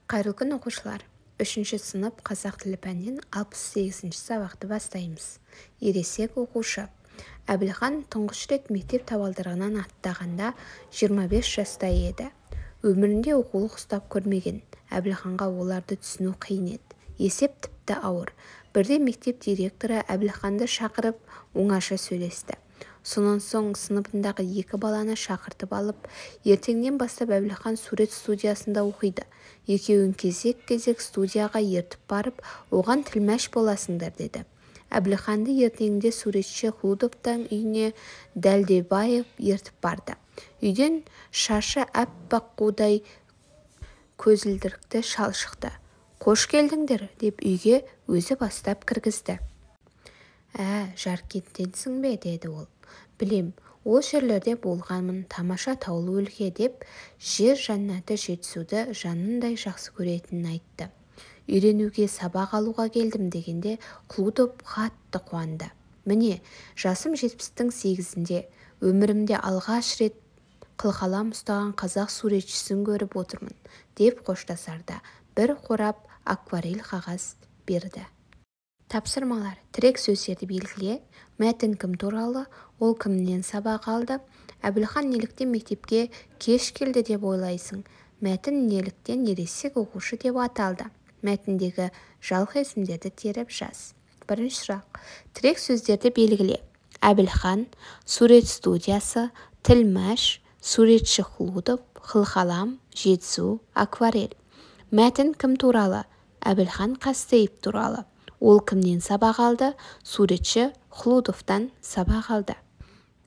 Қайырлы күн оқушылар. 3-ші сынып қазақ тілі пәнінен 68-ші сабақты бастаймыз. Ересек оқушы. Әбілхан тұңғыш рет мектеп табалдырығынан аттағанда 25 жаста еді. Өмірінде оқулық ұстап көрмеген. Әбілханға оларды түсіну қиын еді. Есеп тіпті ауыр. Бірде мектеп директоры Әбілханды шақырып, оңаша сөйлесті. Сонан соң сыныбындағы 2 баланы шақыртып алып, ертеңнен бастап Әбілхан сурет студиясында оқиды. Екеуін кезек-кезек студияға ертіп барып, оған тілмәш боласыңдар деді. Әбілханды ертеңінде суретші Хлудовтың үйіне Дәлдебаев ертіп барды. Үйден шашы аппақ қудай көзілдірікті шал шықты. «Қош келдіңдер» деп үйге өзі бастап кіргізді. Жаркенттенсің бе? Деді ол. Білем, ол жерлерде болғанмын, тамаша таулы өлке деп жер жаннаты жетісуды жанындай жақсы көретінін айтты. Үйренуге сабақ алуға келдім дегенде Хлудов қатты қуанды. Міне, жасым 70-тің 8-інде, өмірімде алғаш рет қылқалам ұстаған қазақ суретшісін көріп отырмын, деп қоштасарда бір қорап акварель қағаз берді. Тапсырмалар. Тірек сөздерді белгіле. Мәтін кім туралы, ол кімнен сабақ алды? Әбілхан неліктен мектепке кеш келді деп ойлайсың? Мәтін неліктен ересек оқушы деп аталды? Мәтіндегі жалғыз есімдерді теріп жаз. Бірінші сұрақ. Тірек сөздерді белгіле. Әбілхан, сурет студиясы, тілмәш, суретші Хлудов, қылқалам, жетісу, акварель. Мәтін кім туралы? Әбілхан Қастеев туралы. Ол кімнен сабақ алды? Суретші Хлудовтан сабақ алды.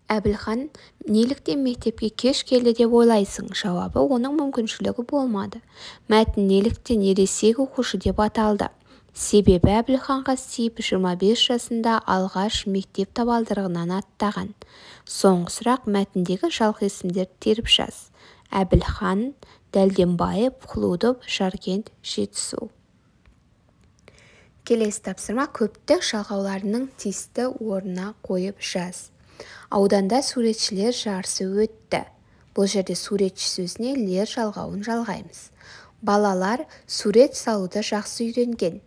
Әбілхан неліктен мектепке кеш келді деп ойлайсың? Жауабы, оның мүмкіншілігі болмады. Мәтін неліктен ересек оқушы деп аталды? Себебі Әбілхан Қастеев 25 жасында алғаш мектеп табалдырығынан аттаған. Соңғы сұрақ. Мәтіндегі жалғыз есімдерді теріп жаз. Әбілхан, Дәлдебаев, Хлудов, Жаркент, Жетісу. Келесі тапсырма көптік жалғауларының тиісті орнына қойып жаз. Ауданда суретшілер жарысы өтті. Бұл жерде суретші сөзіне лер жалғауын жалғаймыз. Балалар сурет салуды жақсы үйренген.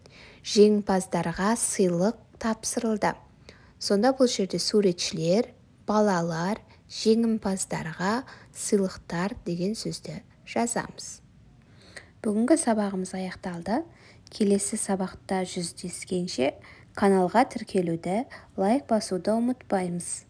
Жеңімпаздарға сыйлық тапсырылды. Сонда бұл жерде суретшілер, балалар, жеңімпаздарға сыйлықтар деген сөзді жазамыз. Бүгінгі сабағымыз аяқталды. Келесі сабақта жүздескенше каналға тіркелуді, лайк басуды ұмытпаймыз.